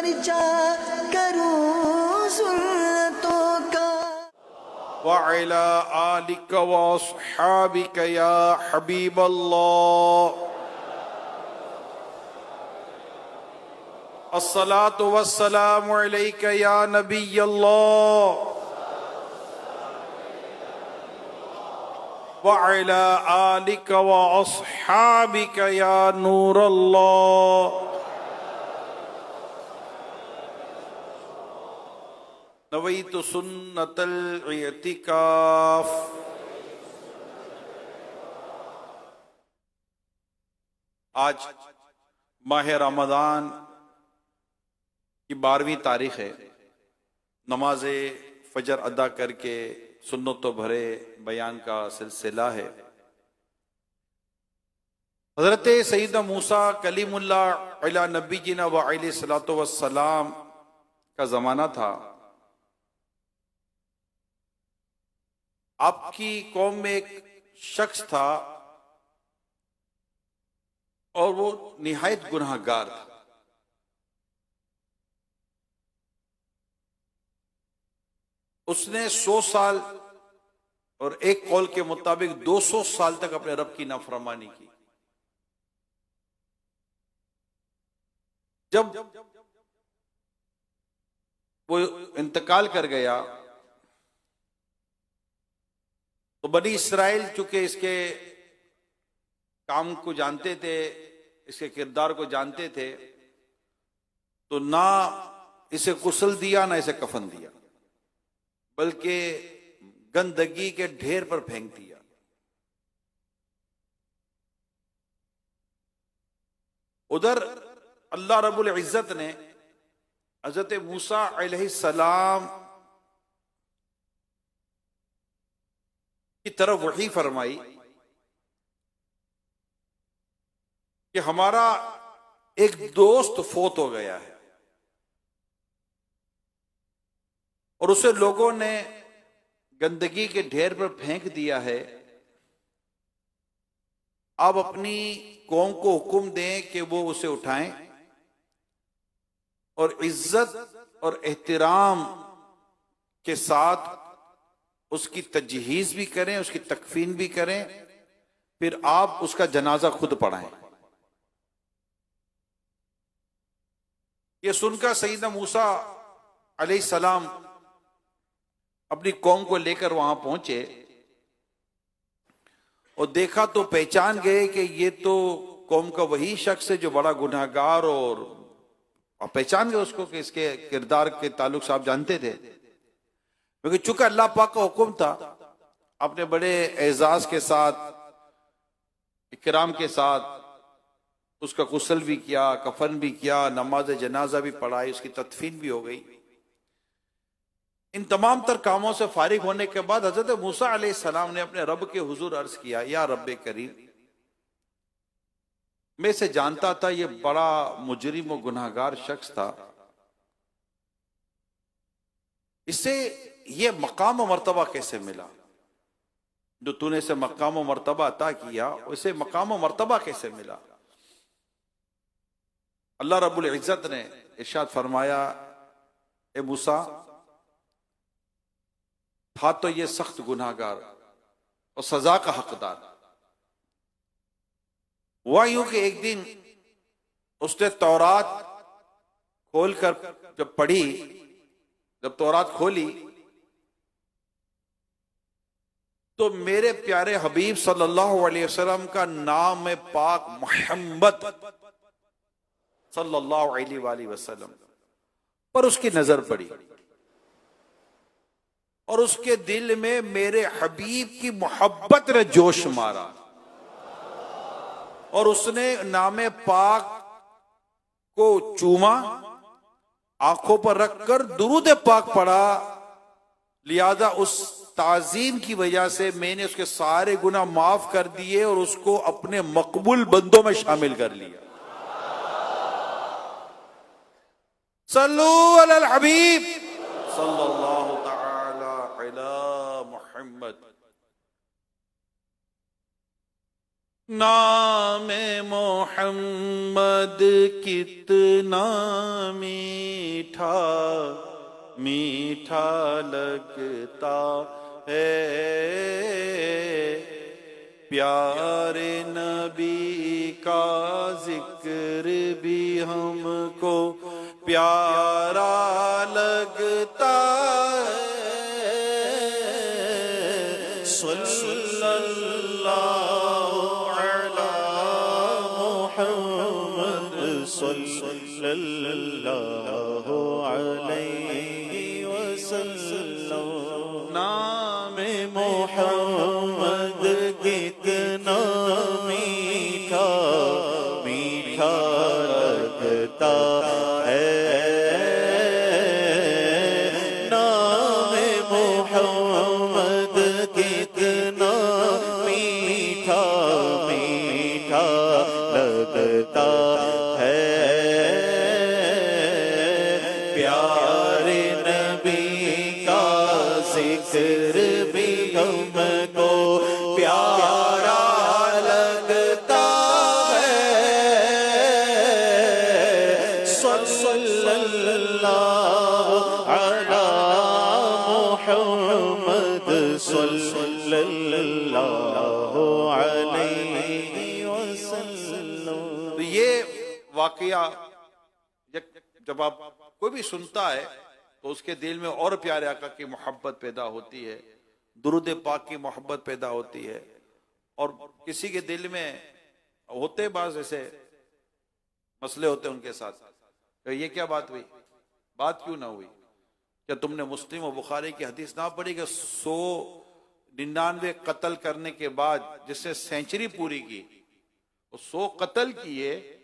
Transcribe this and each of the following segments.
चर्चा करूं सुन्नतों का। वअला आलिका व अस्हाबिका या हबीबल्लाह। अस्सलातु वस्सलामु अलैका या नबियल्लाह। वअला आलिका व अस्हाबिका या नूरल्लाह। नवैतु सुन्नतल इतिकाफ। आज माह रमजान की 12वीं तारीख है। नमाज फजर अदा करके सुन्नतों भरे बयान का सिलसिला है। हजरत सईदना मूसा कलीमुल्लाह अला नबीना व अलैहिस्सलातु वस्सलाम का जमाना था। आपकी कौम में एक शख्स था और वो निहायत गुनाहगार था। उसने 100 साल और एक कौल के मुताबिक 200 साल तक अपने रब की नाफरमानी की। जब वो इंतकाल कर गया तो बनी इसराइल चूंकि इसके काम को जानते थे, इसके किरदार को जानते थे, तो ना इसे गुस्ल दिया ना इसे कफन दिया, बल्कि गंदगी के ढेर पर फेंक दिया। उधर अल्लाह रब्बुल इज्जत ने हजरत मूसा अलैहिस्सलाम की तरफ वही फरमाई कि हमारा एक दोस्त फौत हो गया है और उसे लोगों ने गंदगी के ढेर पर फेंक दिया है। आप अपनी कौम को हुक्म दें कि वो उसे उठाएं और इज्जत और एहतराम के साथ उसकी तजहीज भी करें, उसकी तकफीन भी करें, फिर आप उसका जनाजा खुद पढ़ाएं। ये सुनकर सईदना मूसा अलैहिस्सलाम अपनी कौम को लेकर वहां पहुंचे और देखा तो पहचान गए कि ये तो कौम का वही शख्स है जो बड़ा गुनाहगार, और पहचान गए उसको कि इसके किरदार के ताल्लुक से आप जानते थे। क्योंकि चूंकि अल्लाह पाक का हुक्म था, अपने बड़े एजाज के साथ, इकराम के साथ उसका गुस्ल भी किया, कफन भी किया, नमाज जनाजा भी पढ़ाई, उसकी तदफीन भी हो गई। इन तमाम तर कामों से फारिग होने के बाद हजरत मूसा अलैहिस्सलाम ने अपने रब के हुजूर अर्ज किया, या रब्बे करीम, मैं इसे जानता था ये बड़ा मुजरिम और गुनाहगार शख्स था, इसे ये मकाम और मर्तबा कैसे मिला जो तूने इसे मकाम और मर्तबा अता किया, उसे मकाम और मर्तबा कैसे मिला। अल्लाह रब्बुल इज्जत ने इरशाद फरमाया, ए मूसा, था तो ये सख्त गुनाहगार और सजा का हकदार। हुआ यूं कि एक दिन उसने तौरात खोलकर जब पढ़ी, जब तौरात खोली तो मेरे प्यारे हबीब सल्लल्लाहु अलैहि वसल्लम का नाम पाक मोहम्मद सल्लल्लाहु अलैहि वसल्लम पर उसकी नजर पड़ी और उसके दिल में मेरे हबीब की मोहब्बत ने जोश मारा और उसने नाम पाक को चूमा, आंखों पर रखकर दुरूद पाक पढ़ा। लिहाजा उस ताजीम की वजह से मैंने उसके सारे गुनाह माफ कर दिए और उसको अपने मकबूल बंदों में शामिल कर लिया। सल्लू अलल हबीब सल्लल्लाहु तआला अला मुहम्मद। नाम मोहम्मद कितना मीठा मीठा लगता है, प्यारे नबी का जिक्र भी हमको प्यारा लगता है। सल्लल्लाहु अलैहि मुहम्मद सल्लल्लाहु अलैहि वसल्लम। नाम मोहम्मद कितना मीठा मीठा लगता है, नाम मोहम्मद कितना मीठा मीठा लगता है, प्यारे नबी का जिक्र भी हमको प्यारा लगता है। सल्लल्लाहु अलैहि मुहम्मद सल्लल्लाहु अलैहि वसल्लम। तो ये वाकया जब आप कोई भी सुनता है तो उसके दिल में और प्यारे आका की मोहब्बत पैदा होती है, दुरूद पाक की मोहब्बत पैदा होती है। और किसी के दिल में होते बाज ऐसे मसले होते हैं उनके साथ, तो ये क्या बात हुई, बात क्यों ना हुई, क्या तुमने मुस्लिम और बुखारी की हदीस ना पढ़ी कि 199 कत्ल करने के बाद जिसने सेंचुरी पूरी की, वो 100 कत्ल किए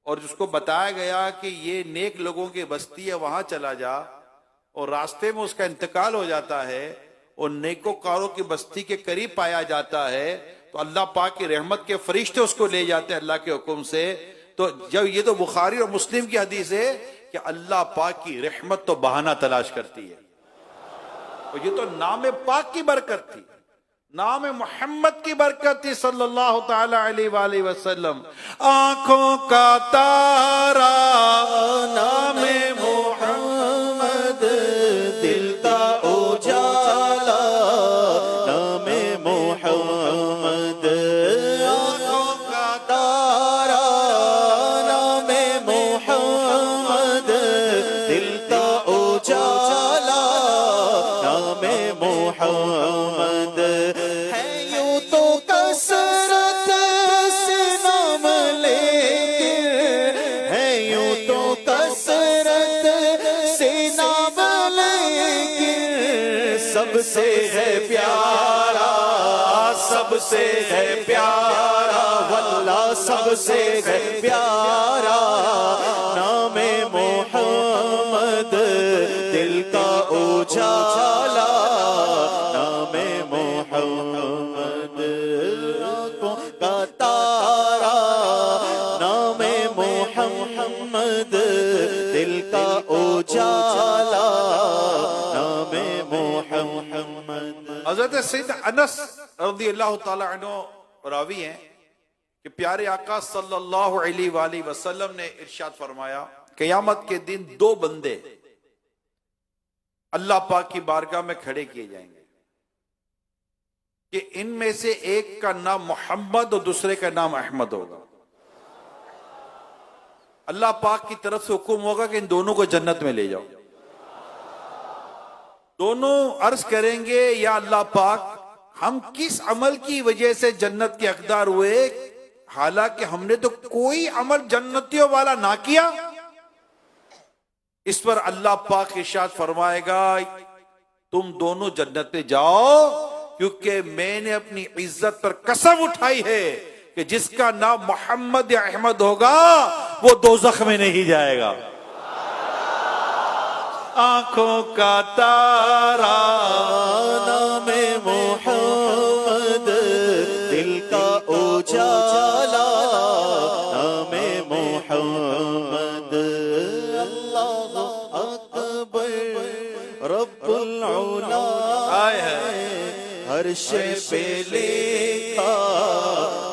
और जिसको बताया गया कि ये नेक लोगों की बस्ती है वहां चला जा, और रास्ते में उसका इंतकाल हो जाता है और नेकोकारों की बस्ती के करीब पाया जाता है, तो अल्लाह पाक की रहमत के फरिश्ते उसको ले जाते हैं अल्लाह के हुक्म से। तो जब ये तो बुखारी और मुस्लिम की हदीस है कि अल्लाह पाक की रहमत तो बहाना तलाश करती है, और ये तो नाम पाक की बरकत थी, नाम मोहम्मद की बरकत थी सल्लल्लाहु ताला अलैहि वसल्लम। आंखों का तारा नाम मोहम्मद, दिल का उजाला नाम मोहम्मद, आंखों का तारा नाम मोहम्मद, दिल का उजाला नाम मोहम्मद। है यूं तो कसरत से नाम लेकिन, है यूं तो कसरत से नाम लेकिन, सबसे है प्यारा सबसे है प्यारा, वल्लाह सबसे है प्यारा नाम मोहम्मद, दिल का उजाला नाम मोहम्मद, आंखों का तारा नाम मोहम्मद, दिल का उजाला नाम मोहम्मद। हज़रत सैयद अनस रज़ियल्लाहु ताला अन्हु रावी हैं कि प्यारे आका सल्लल्लाहु अलैहि वसल्लम ने इरशाद फरमाया, क़यामत के दिन 2 बंदे अल्लाह पाक की बारगाह में खड़े किए जाएंगे कि इनमें से एक का नाम मोहम्मद और दूसरे का नाम अहमद होगा। अल्लाह पाक की तरफ से हुक्म होगा कि इन दोनों को जन्नत में ले जाओ। दोनों अर्ज करेंगे, या अल्लाह पाक, हम किस अमल की वजह से जन्नत के हकदार हुए, हालांकि हमने तो कोई अमल जन्नतियों वाला ना किया। इस पर अल्लाह पाक इरशाद फरमाएगा, तुम दोनों जन्नत में जाओ, क्योंकि मैंने अपनी इज्जत पर कसम उठाई है कि जिसका नाम मोहम्मद या अहमद होगा वो दोज़ख में नहीं जाएगा। आंखों का तारा नाम मोहम्मद, दिल का उजाला नाम मोहम्मद, अल्लाहु अकबर रब्बुल उला अर्श पे लिखा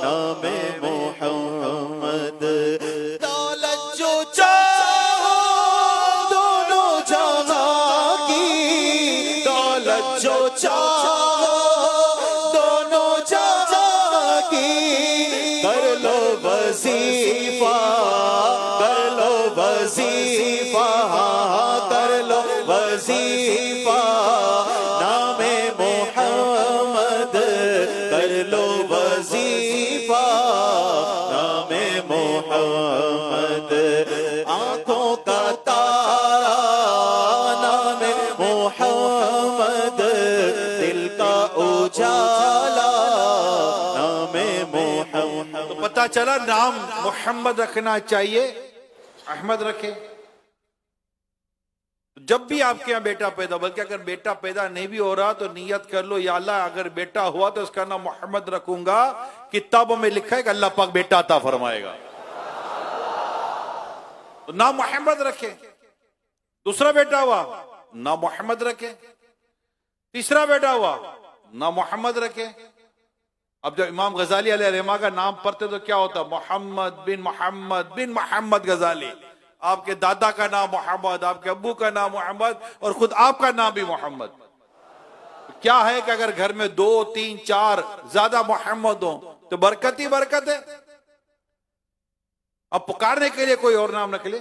नाम वजीफा, कर लो वजीफा, कर लो वजीफा, नामे मोहम्मद कर लो वजीफा, नामे मोहम्मद, आंखों का तारा नामे मोहम्मद, दिल का उजाला नामे मोहम्मद। तो पता चला नाम मोहम्मद रखना चाहिए, अहमद रखे। जब भी आपके यहाँ बेटा पैदा, बल्कि अगर बेटा पैदा नहीं भी हो रहा तो नियत कर लो, या अल्लाह अगर बेटा हुआ तो उसका नाम मोहम्मद रखूंगा। किताबों में लिखा है कि अल्लाह पाक बेटा अता फरमाएगा, तो नाम मोहम्मद रखे। दूसरा बेटा हुआ, नाम मोहम्मद रखे। तीसरा बेटा हुआ, नाम मोहम्मद रखे। अब जब इमाम गजाली अलैहिर्रहमा का नाम पढ़ते तो क्या होता? मोहम्मद बिन मोहम्मद गजाली। आपके दादा का नाम मोहम्मद, आपके अब्बू का नाम मोहम्मद, और खुद आपका नाम भी मोहम्मद। क्या है कि अगर घर में 2, 3, 4 ज्यादा मोहम्मद हो तो बरकत ही बरकत है। अब पुकारने के लिए कोई और नाम रख ले,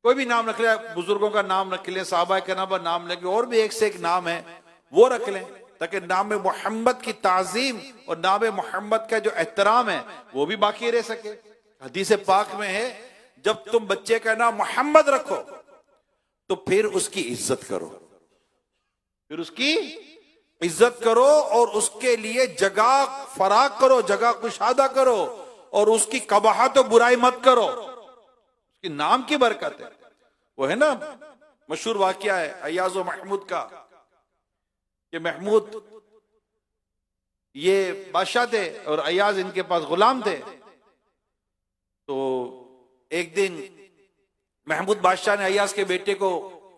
कोई भी नाम रख ले, बुजुर्गों का नाम रख ले, साहबा के नाम लगे, और भी एक से एक नाम है वो रख लें, ताकि नाम मोहम्मद की ताजीम और नाम मोहम्मद का जो एहतराम है वो भी बाकी रह सके। हदीस पाक में है, जब तुम बच्चे का नाम मोहम्मद रखो तो फिर उसकी इज्जत करो, फिर उसकी इज्जत करो, और उसके लिए जगह फराग करो, जगह कुशादा करो, और उसकी कबाहत और बुराई मत करो। उसके नाम की बरकत है। वो है ना मशहूर वाकया है अय्याज और महमूद का, कि महमूद ये बादशाह थे और अय्याज इनके पास गुलाम थे। तो एक दिन महमूद बादशाह ने अय्याज के बेटे को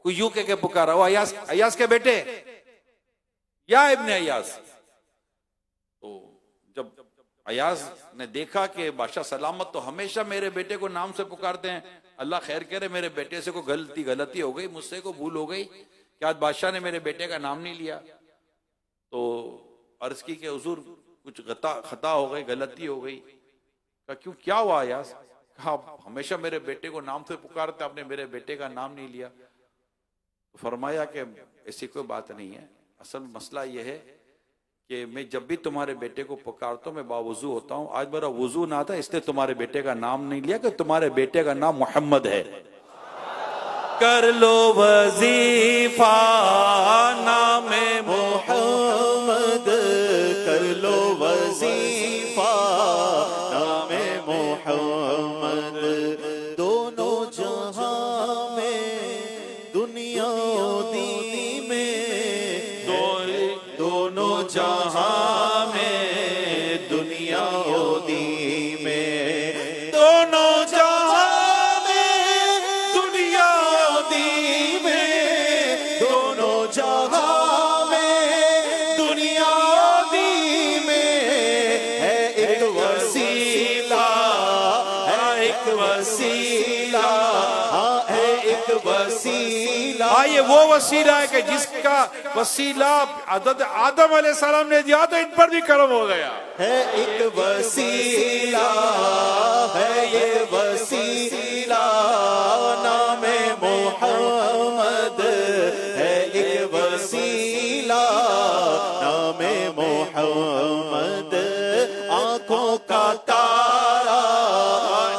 यूं के पुकारा, वो अय्याज के बेटे, या इब्ने अय्याज। तो जब अय्याज ने देखा कि बादशाह सलामत तो हमेशा मेरे बेटे को नाम से पुकारते हैं, अल्लाह खैर करे, मेरे बेटे से कोई गलती हो गई, मुझसे को भूल हो गई, क्या आज बादशाह ने मेरे बेटे का नाम नहीं लिया। तो अर्ज की कि हुजूर कुछ खता हो गई, गलती हो गई। कहा क्यों, क्या हुआ अय्याज? कहा हमेशा मेरे बेटे को नाम से पुकारते, आपने मेरे बेटे का नाम नहीं लिया। तो फरमाया कि ऐसी कोई बात नहीं है, असल मसला यह है कि मैं जब भी तुम्हारे बेटे को पुकारता हूं मैं बावुजू होता हूं, आज मेरा वुजू ना था इसलिए तुम्हारे बेटे का नाम नहीं लिया, कि तुम्हारे बेटे का नाम मोहम्मद है। कर लो वजीफा, नामे मोहम्मद, कर लो वजीफा, नामे मोहम्मद, दोनों जहां में दुनिया दीन में, दोनों जहां में दुनिया दीन में, दोनों जहां में दुनिया दीन में, दोनों जहां में दुनिया दीन में, है एक वसीला, है एक वसीला, हाँ है एक वसीला। हाँ, ये वो वसीला है कि जिसका वसीला हज़रत आदम अलैहिस्सलाम ने दिया तो इन पर भी करम हो गया। है एक वसीला, है ये वसीला, नामे मोहम्मद, है एक वसीला, नामे मोहम्मद, आंखों का तारा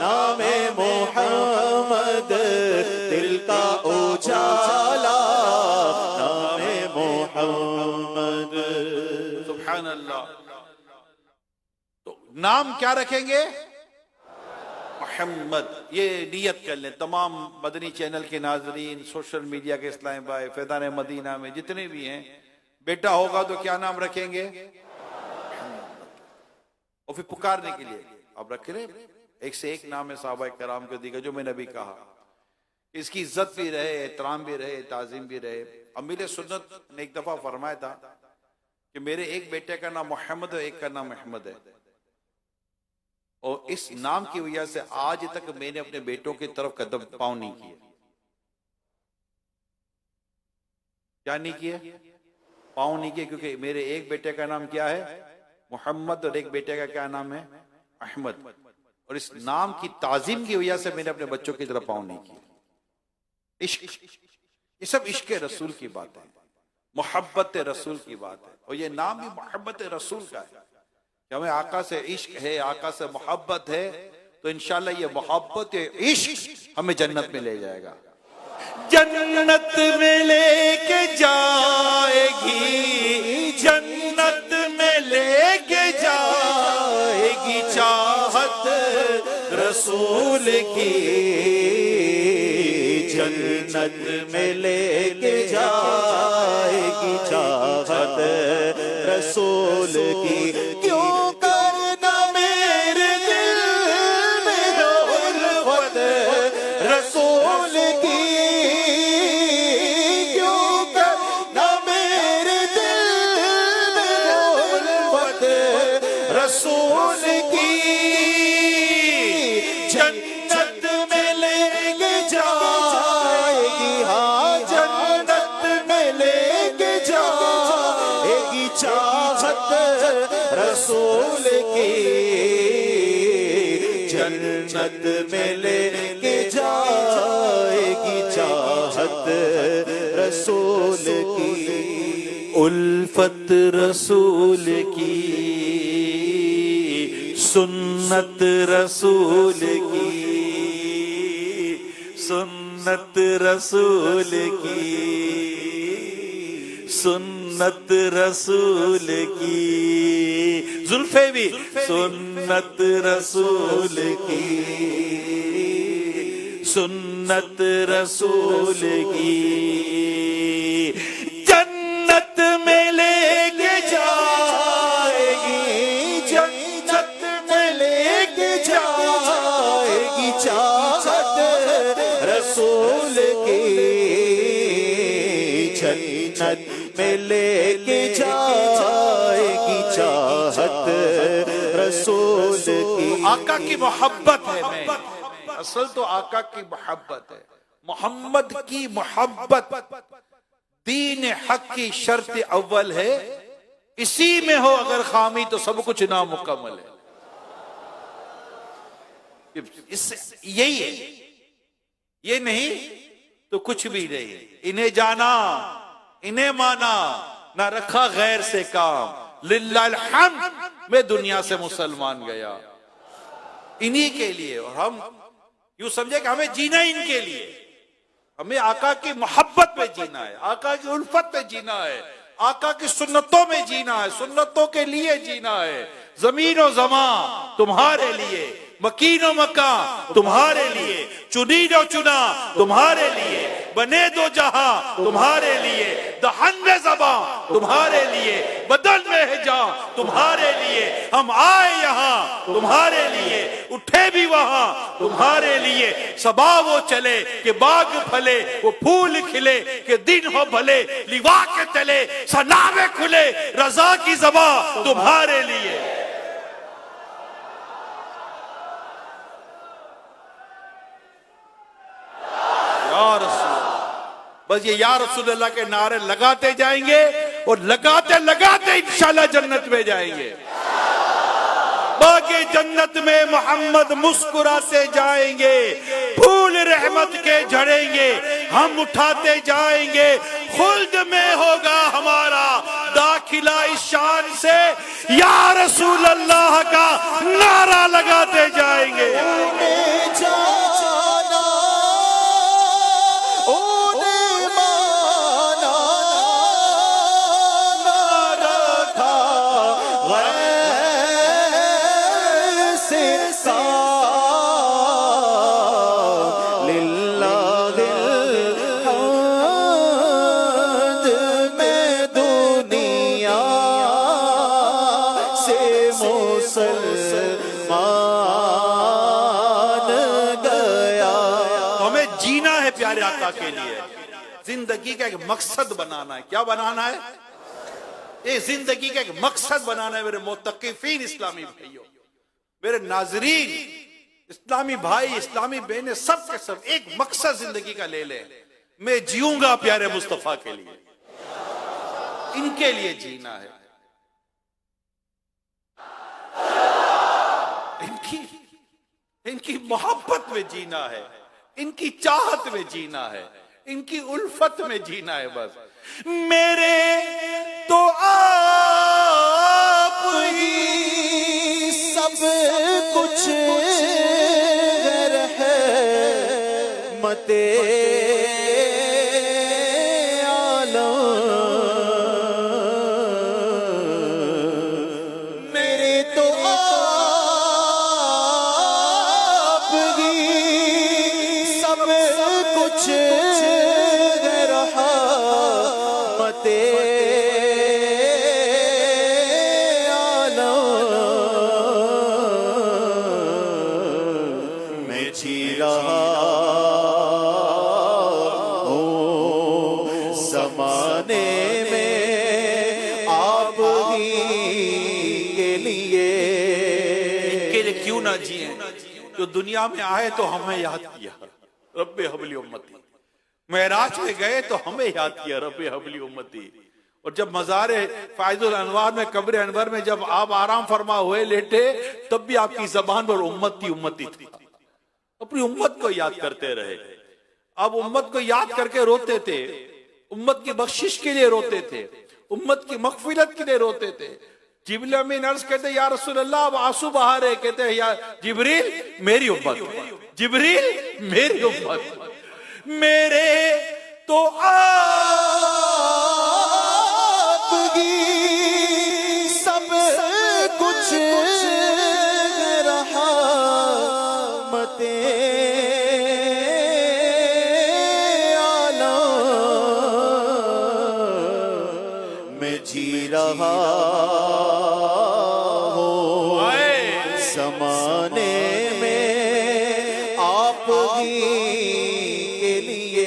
नामे मोहम्मद, दिल का उजाला नामे मोहम्मद। सुभान अल्लाह। तो नाम क्या रखेंगे? मोहम्मद। ये नियत कर लें तमाम मदनी चैनल के नाजरीन, सोशल मीडिया के इस्लाम भाई, फैज़ान मदीना में जितने भी हैं, बेटा होगा तो क्या नाम रखेंगे? और फिर पुकारने के लिए अब रख रहे एक से एक नाम है साहबा कराम के दिखा, जो मैंने अभी कहा, इसकी इज्जत भी रहे, एहतराम भी रहे, ताजीम भी रहे। अमीर सुन्नत ने एक दफा फरमाया था कि मेरे एक बेटे का नाम मोहम्मद है, एक का नाम अहमद है, और इस नाम की वजह से आज तक मैंने अपने बेटों की तरफ कदम पांव नहीं किए। क्या नहीं किए? पांव नहीं किए, क्योंकि मेरे एक बेटे का नाम क्या है? मोहम्मद, और एक बेटे का क्या नाम है? अहमद, और इस नाम की ताजीम की वजह से मैंने अपने बच्चों की तरफ पाँव नहीं किया। इश्क, ये सब इश्क रसूल की बात है, मोहब्बत रसूल की बात है, और ये नाम भी मोहब्बत रसूल का है कि हमें आका से इश्क है, आका से मोहब्बत है, तो इंशाल्लाह ये मोहब्बत इश्क हमें जन्नत में ले जाएगा। जन्नत में लेके जाएगी, जन्नत में लेके जाएगी चाहत रसूल की, जन्नत में लेके जाएगी चाहत रसूल की। क्यों करना मेरे दिल में उल्फत रसूल की, क्यों करना मेरे दिल में उल्फत रसूल की। जन्नत में लेके जाएगी, हाँ जन्नत में लेके जाएगी चाहत रसूल की, जन्नत में लेके जाएगी चाहत रसूल की। उल्फत रसूल की, सुन्नत रसूल की, सुन्नत रसूल की, सुन्नत रसूल की। जुल्फे भी सुन्नत रसूल की, सुन्नत रसूल की। जन्नत में लेके जाएगी, जन्नत में लेके जाएगी चाहत रसूल की, जन्नत में लेके जाएगी चाहत रसूल की। आका की मोहब्बत है, मैं असल तो आका की मोहब्बत है, मोहम्मद की मोहब्बत दीन हक की शर्त अव्वल है, इसी में हो अगर खामी तो सब कुछ नामुकम्मल है। यही है, ये नहीं तो कुछ भी नहीं। इन्हें जाना, इन्हें माना, ना रखा गैर से काम, लिल्लाहिल हम्द मैं दुनिया से मुसलमान गया इन्हीं के लिए। और हम यूं समझे कि हमें जीना इनके लिए, हमें आका की मोहब्बत में जीना है, आका की उल्फत में जीना है, आका की सुन्नतों में जीना है, सुन्नतों के लिए जीना है। जमीन और जमा तुम्हारे लिए, मकीन और मका तुम्हारे लिए, चुनी जो चुना तुम्हारे लिए, बने दो जहां तुम्हारे लिए, दहन में ज़बां तुम्हारे लिए, बदन में है जां तुम्हारे लिए। हम आए यहाँ तुम्हारे लिए, उठे भी वहां तुम्हारे लिए। सबा वो चले कि बाग फले, वो फूल खिले कि दिन हो भले, लिवा के तले सनावे खुले, रजा की ज़बां तुम्हारे लिए। बस ये या रसूल अल्लाह के नारे लगाते जाएंगे और लगाते लगाते इंशाल्लाह जन्नत में जाएंगे। बाकी जन्नत में मोहम्मद मुस्कुराते जाएंगे, फूल रहमत के झड़ेंगे, हम उठाते जाएंगे। खुल्द में होगा हमारा दाखिला इस शान से, या रसूल अल्लाह का नारा लगाते जाएंगे। के लिए जिंदगी का एक मकसद बनाना है। क्या बनाना है? ये जिंदगी का एक मकसद बनाना है। मेरे मुत्तकीफीन इस्लामी भाइयों, मेरे नाजरीन, इस्लामी भाई, इस्लामी बहनें, सब के सब एक मकसद जिंदगी का ले लें। मैं जीऊंगा प्यारे मुस्तफा के लिए, इनके लिए जीना है, इनकी मोहब्बत में जीना है, इनकी चाहत में जीना है, इनकी उल्फत में जीना है। बस मेरे तो आप ही सब कुछ है, मते आलम। मेरे तो आप ही सब कुछ रहा, मते आलम। मैं जी रहा ज़माने में आप ही के लिए। इनके लिए क्यों ना जिए जो दुनिया में आए तो हमें याद किया, रब्बे हबली उम्मती। मेराज में गए तो हमें याद किया, रब्बे हबली उम्मती। और जब मज़ारे फायजुल अनवार में, कब्र अनवर में जब आप आराम फरमा हुए लेटे, तब भी आपकी जबान पर उम्मती उम्मती थी। अपनी उम्मत को याद करते रहे। अब उम्मत को याद करके रोते थे, उम्मत की बख्शिश के लिए रोते थे, उम्मत की मगफिरत के लिए रोते थे। जिब्रील अमीन अर्ज कहते या रसूल अल्लाह, अब आंसू बहा रहे। कहते हैं या जिब्रील मेरी उम्मत, जिब्रील मेरी उम्मत। मेरे तो आप ही सब कुछ रहा, मते आलम। मैं जी रहा हूँ ज़माने में आप ही के लिए।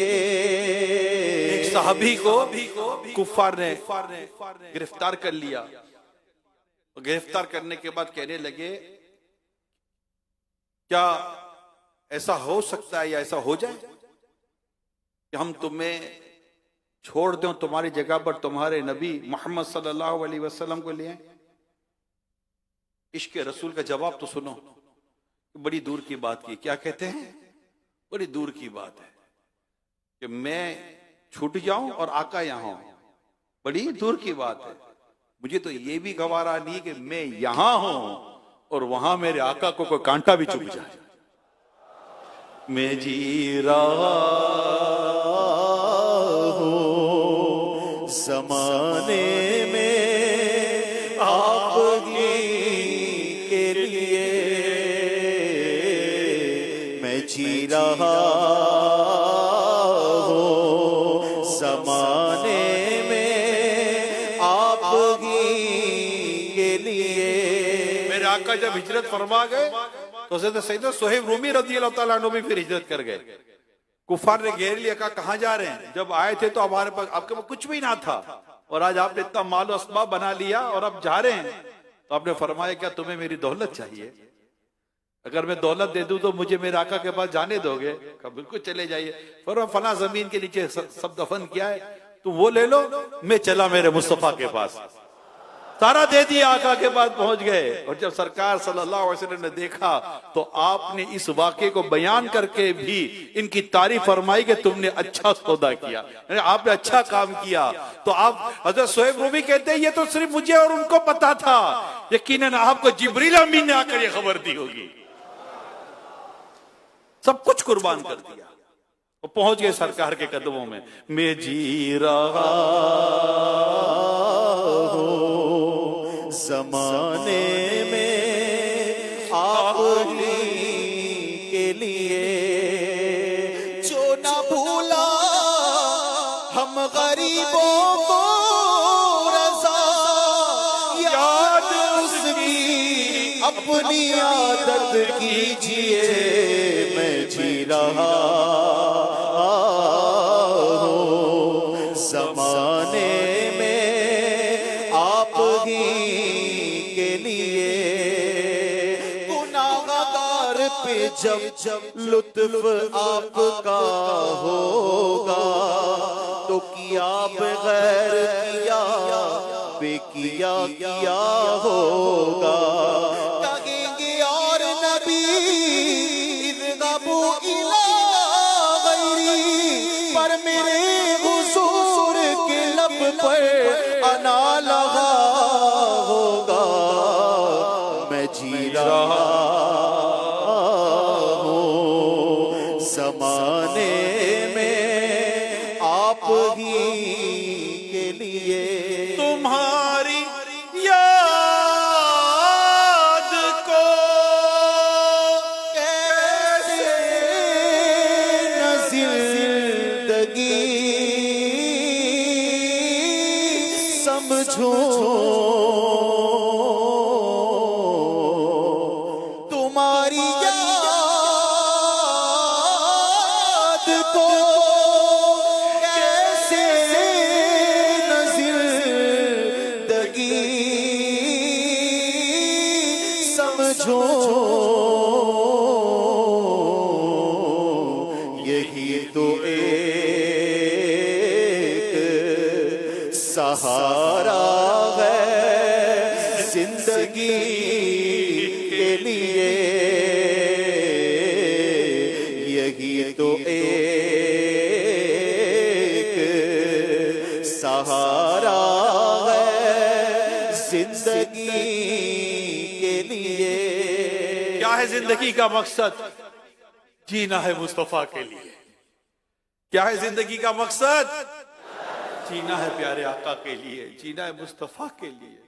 एक सहाबी को कुफार ने गिरफ्तार कर लिया। गिरफ्तार करने के बाद कहने लगे क्या ऐसा हो सकता है या ऐसा हो जाए कि हम तुम्हें छोड़ दें, तुम्हारी जगह पर तुम्हारे नबी मोहम्मद सल्लल्लाहु अलैहि वसल्लम को ले आए? इश्क रसूल का जवाब तो सुनो, बड़ी दूर की बात की। क्या कहते हैं? बड़ी दूर की बात है कि मैं छूट जाऊं और आका यहां हो, बड़ी दूर की बात है। मुझे तो ये भी गवारा नहीं कि मैं यहां हूं और वहां मेरे आका को कोई कांटा भी चुभ जाए। मैं जी रहा हूँ ज़माने में आप ही के लिए। मैं जी रहा हूँ ज़माने में आप ही के लिए। मेरे आका जब हिजरत फरमा गए तो सैयदना सुहैब रूमी रज़ी अल्लाह ताला अन्हु भी फिर हिजरत कर गए। कुफार ने घेर लिया, कहा कहां जा रहे हैं? जब आए थे तो हमारे पास आपके पास कुछ भी ना था और आज आपने इतना माल असबाब बना लिया और अब जा रहे हैं। तो आपने फरमाया क्या तुम्हें मेरी दौलत चाहिए? अगर मैं दौलत दे दूं तो मुझे मेरे आका के पास जाने दोगे? कहा बिल्कुल चले जाइए। फरमा फला जमीन के नीचे सब दफन किया है, तुम वो ले लो। मैं चला मेरे मुस्तफा के पास, सारा दे दिया, आका के पास पहुंच गए। और जब सरकार सल्लल्लाहु अलैहि वसल्लम ने देखा तो आपने इस वाक़े को बयान करके भी इनकी तारीफ फरमाई कि तुमने अच्छा सौदा किया, आपने अच्छा काम किया। तो आप हज़रत सुहैब रूमी कहते हैं ये तो सिर्फ मुझे और उनको पता था, यकीनन आपको जिब्रील अमीन ने आकर ये खबर दी होगी। सब कुछ कुर्बान कर दिया और पहुंच गए सरकार के कदमों में। मैं जी रहा हूँ ज़माने में आप ही के लिए। जो ना भूला हम गरीबों को रज़ा, याद उसकी अपनी आदत कीजिए। मैं जी रहा हूँ ज़माने में आप ही के लिए। गुनाहगार पे जब लुत्फ आपका होगा तो किया बगैर किया बेकिया किया होगा। कहेंगे और नबी अजनबू इला गैरी, पर मेरे हुजूर के लब पर अना लगा होगा, मैं जी रहा हूँ ज़माने में आप ही के लिए। तुम्हारी याद को कैसे न जिंदगी समझूं, तुम्हारी याद को कैसे न जिंदगी समझूं, यही तो एक सहारा है जिंदगी के लिए, यही तो एक सहारा है जिंदगी के लिए। क्या है जिंदगी का मकसद? जीना है मुस्तफा के लिए। क्या है जिंदगी का मकसद? जीना है प्यारे आका के लिए, जीना है मुस्तफा के लिए।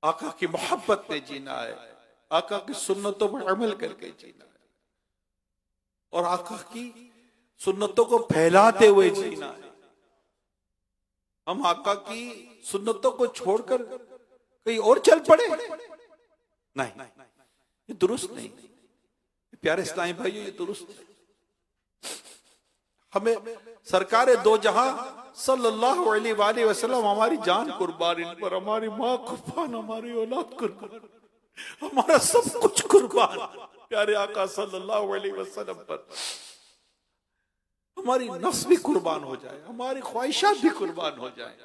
आका की मोहब्बत में जीना है, आका की सुन्नतों पर अमल करके जीना है, और आका की सुन्नतों को फैलाते हुए जीना है। हम आका की सुन्नतों को छोड़कर कहीं और चल पड़े, नहीं, ये दुरुस्त नहीं। प्यारे इस्लामी भाइयों, ये दुरुस्त नहीं। हमें सरकारे दो जहां सल्लल्लाहु अलैहि वसल्लम हमारी जान कुर्बान, इन पर हमारी माँ कुर्बान, हमारी औलाद कुर्बान, हमारा सब कुछ कुर्बान प्यारे आका सल्लल्लाहु अलैहि वसल्लम पर। हमारी नफ्स भी कुर्बान हो जाए, हमारी ख्वाहिशात भी कुर्बान हो जाए,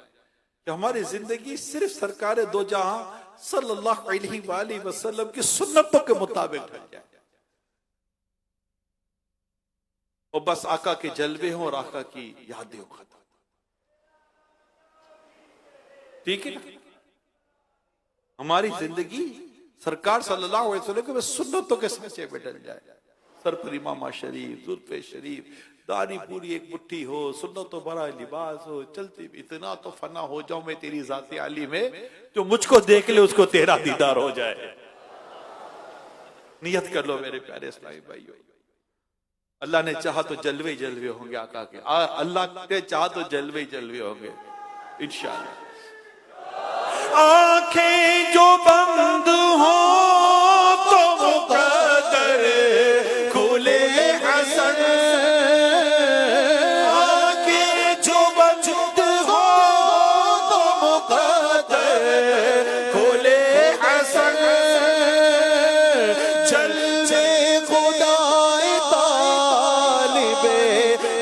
कि हमारी जिंदगी सिर्फ सरकारे दो जहां सल्लल्लाहु अलैहि वसल्लम की सुन्नतों के मुताबिक ढल जाए, और बस आका के जलवे हों और आका की यादें हो खत्म। ठीक है ना? हमारी जिंदगी सरकार सल्लल्लाहु अलैहि वसल्लम के सुन्नतों के सांचे में डल जाए। सर पर इमामा शरीफ, जुल्फे शरीफ, दाढ़ी पूरी एक मुट्ठी हो, सुन्नतों भरा लिबास हो, चलती इतना तो फना हो जाऊं मैं तेरी जाते आली में, जो मुझको देख ले उसको तेरा दीदार हो जाए। नियत कर लो मेरे प्यारे इस्लामी भाइयों, अल्लाह ने चाहा तो जलवे जलवे होंगे आका के, अल्लाह ने चाहा तो जलवे जलवे होंगे इंशाअल्लाह। आंखें जो बंद हो तो मुक़द्दर खुले हसन, आंखें जो बंद हो तो मुक़द्दर खुले हसन, जलवे खुदाए तालिबे,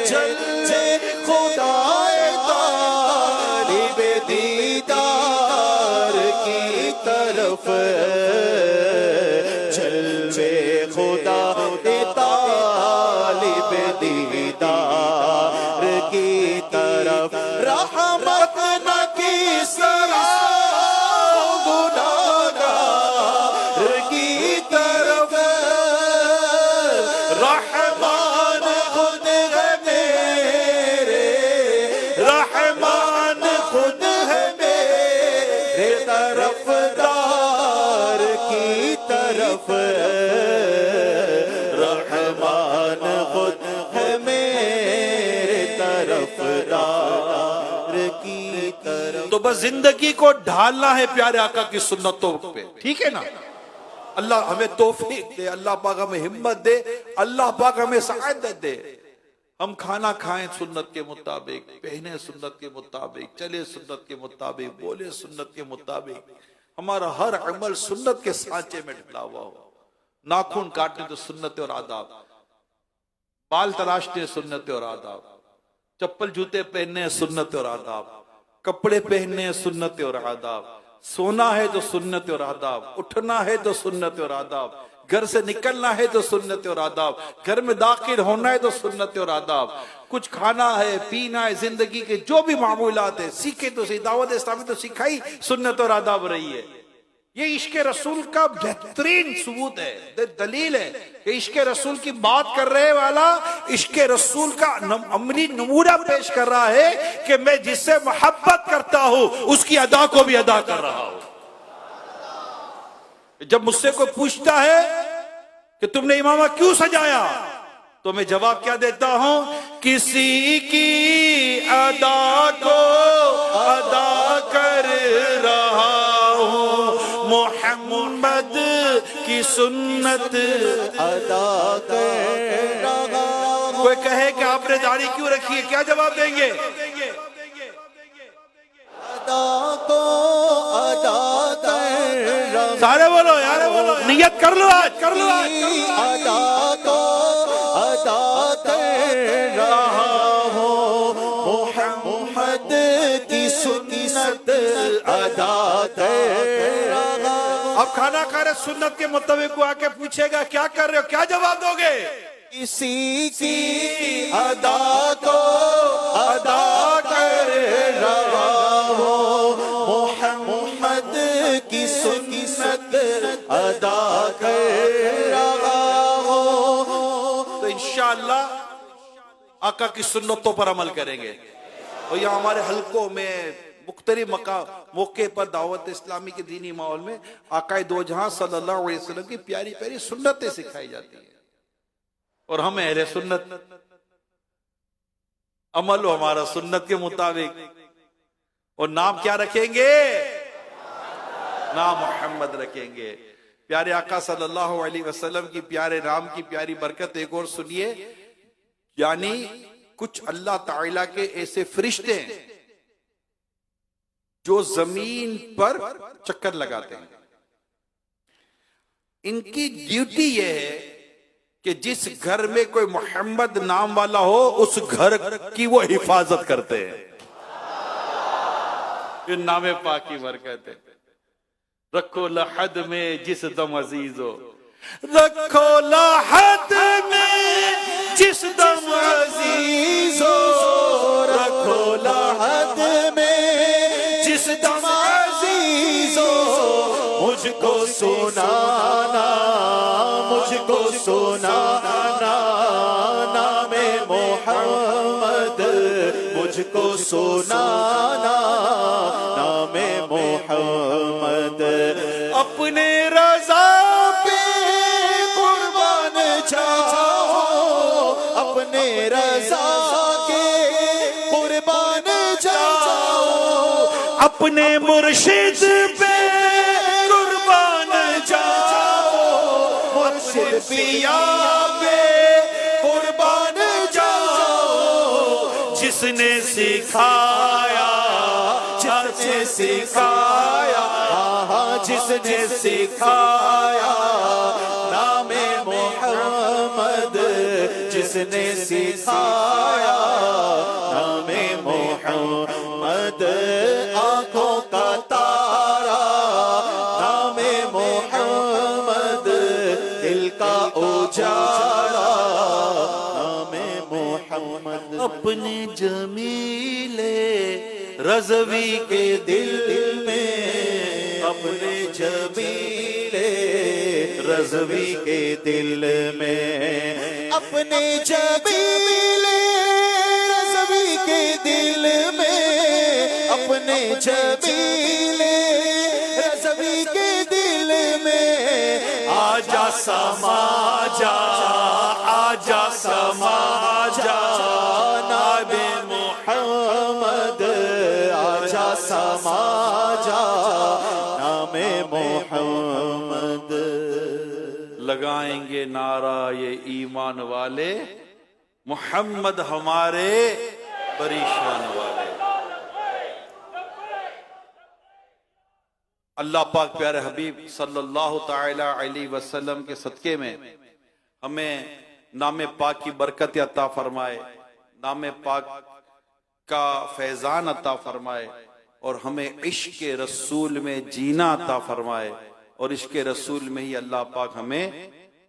जलवे खुदाए तालिबे दीदार की तरफ, जलवे खुदा तालिबे दीदार की तरफ, रहमत न की सरा गुनाहगार की तरफ, रहमान खुद है मेरे, रहमान खुद है मेरे तरफदार की तरफ, रहमान खुद है मेरे तरफदार की तरफ। तो बस जिंदगी को ढालना है प्यारे आका की सुन्नतों पे, ठीक है ना? अल्लाह हमें तौफीक दे, अल्लाह पाक हमें हिम्मत दे, अल्लाह पाक हमें सआदत दे। हम खाना खाएं सुन्नत के मुताबिक, पहने सुन्नत के मुताबिक, चले सुन्नत के मुताबिक, बोले सुन्नत के मुताबिक, हमारा हर अमल सुन्नत के सांचे में ढला हुआ हो। नाखून काटने तो सुन्नत और आदाब, बाल तराशने सुन्नत और आदाब, चप्पल जूते पहनने सुन्नत और आदाब, कपड़े पहनने सुन्नत और आदाब, सोना है तो सुन्नत और आदाब, उठना है तो सुन्नत और आदाब, घर से निकलना है तो सुन्नत और आदाब, घर में दाखिल होना है तो सुन्नत और आदाब, कुछ खाना है पीना है, जिंदगी के जो भी मामूलात है सीखे तो सही। दावत इस्लामी तो सिखाई सुन्नत और आदाब रही है। ये इश्क रसूल का बेहतरीन सबूत है, दलील है कि इश्क रसूल की बात कर रहे वाला इश्क रसूल का अमली नमूना पेश कर रहा है कि मैं जिससे मोहब्बत करता हूं उसकी अदा को भी अदा कर रहा हूं। जब मुझसे कोई पूछता है कि तुमने इमामा क्यों सजाया, तो मैं जवाब क्या देता हूं, किसी की अदा को अदा कर रहा हूं, मोहम्मद की सुन्नत अदा कर रहा हूं। कोई कहे कि आपने दाढ़ी क्यों रखी है, क्या जवाब देंगे? अदा को अदा कर रहा हूं। सारे बोलो यार, बोलो, नियत कर लो आज, कर लो आज, अदा को अदा कर रहा हूं, मोहम्मद की सुन्नत अदा कर रहा हूं। अब खाना खा रहे सुन्नत के मुताबिक को आके पूछेगा क्या कर रहे हो, क्या जवाब दोगे? किसी की अदा को अदा कर रहा हूं, मोहम्मद की सुन्नत अदा कर रहा हूं। तो इंशाअल्लाह आका की सुन्नतों पर अमल करेंगे। और यहाँ हमारे हलकों में मुख्तलिफ मौके पर दावत इस्लामी के दीनी माहौल में आकाए दो जहां सल्लल्लाहु अलैहि वसल्लम की प्यारी प्यारी सुन्नतें सिखाई जाती है। और हमें अहले सुन्नत अमल हो हमारा सुन्नत के मुताबिक। और नाम क्या रखेंगे? नाम मोहम्मद रखेंगे। प्यारे आका सल्लल्लाहु अलैहि वसल्लम की प्यारे नाम की प्यारी बरकत एक और सुनिए। यानी कुछ अल्लाह ताला के ऐसे फरिश्ते हैं जो जमीन पर चक्कर लगाते हैं। इनकी ड्यूटी यह है कि जिस घर में कोई मोहम्मद नाम वाला हो उस घर की वो हिफाजत करते हैं। ये नामे पाक की बरकत है। रखो लहद में जिस दम अजीज हो, रखो लहद में जिस दम अजीज हो, रखो लहद में जिस दम अजीज हो, मुझको सुनाना, मुझको सुनाना नामे मोहम्मद, मुझको सुनाना नामे मोहम्मद। अपने रजा पे कुर्बान जाओ, अपने रजा के कुर्बान जाओ, अपने मुर्शिद पे कुर्बान जाओ, मुर्शिद पिया पे कुर्बान जाओ। जिसने सिखाया, जिसने सिखाया, हाँ जिसने सिखाया नामे मोहम्मद, जिसने सिखाया नामे मोहम्मद। आंखों का तारा नामे मोहम्मद, दिल का उजाला नामे मोहम्मद। अपने जमीले रज़वी के दिल में, अपने जमीले रज़वी के दिल में, अपने जमीले रज़वी के दिल में, अपने जमीले रज़वी के दिल में। आजा समाजा, आजा समाजा नाबे मोहम्मद, आजा समाजा नामे मोहम्मद। लगाएंगे नारा ये ईमान वाले, मोहम्मद हमारे परेशान वाले। अल्लाह पाक प्यारे हबीब सल्लल्लाहु ताला अलैहि वसल्लम के सदके में हमें नामे पाक की बरकत अता फरमाए, नामे पाक का फैजान अता फरमाए और हमें इश्क रसूल में जीना अता फरमाए और इसके रसूल में ही अल्लाह पाक हमें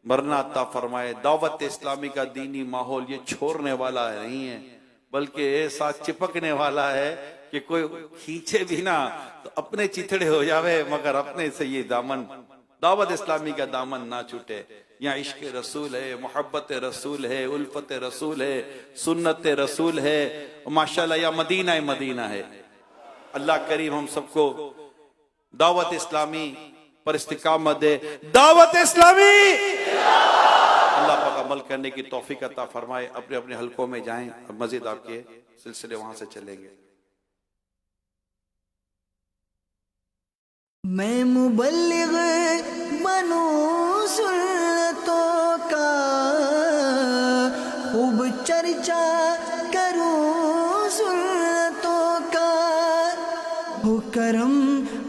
मरना अता फरमाए। दावत इस्लामी का दीनी माहौल ये छोड़ने वाला नहीं है, बल्कि ऐसा चिपकने वाला है कि कोई खींचे भी ना तो अपने चिथड़े हो जावे, मगर अपने से ये दामन, दावत इस्लामी का दामन ना छूटे। यहाँ इश्क रसूल है, मोहब्बत रसूल है, उल्फत रसूल है, सुन्नत रसूल है, माशाल्लाह या मदीना मदीना है। अल्लाह करीम हम सबको दावत इस्लामी पर इस्तिकामत दे। दावत इस्लामी अल्लाह पाक अमल करने की तौफीक अता फरमाए। अपने अपने हलकों में जाएं, अब मजीद आपके सिलसिले वहां से चलेंगे। मैं मुबल्लिग बनूं सुन्नतों का, खूब चर्चा करूं सुन्नतों का, हो करम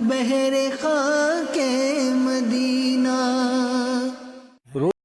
बहरे खाके मदीना।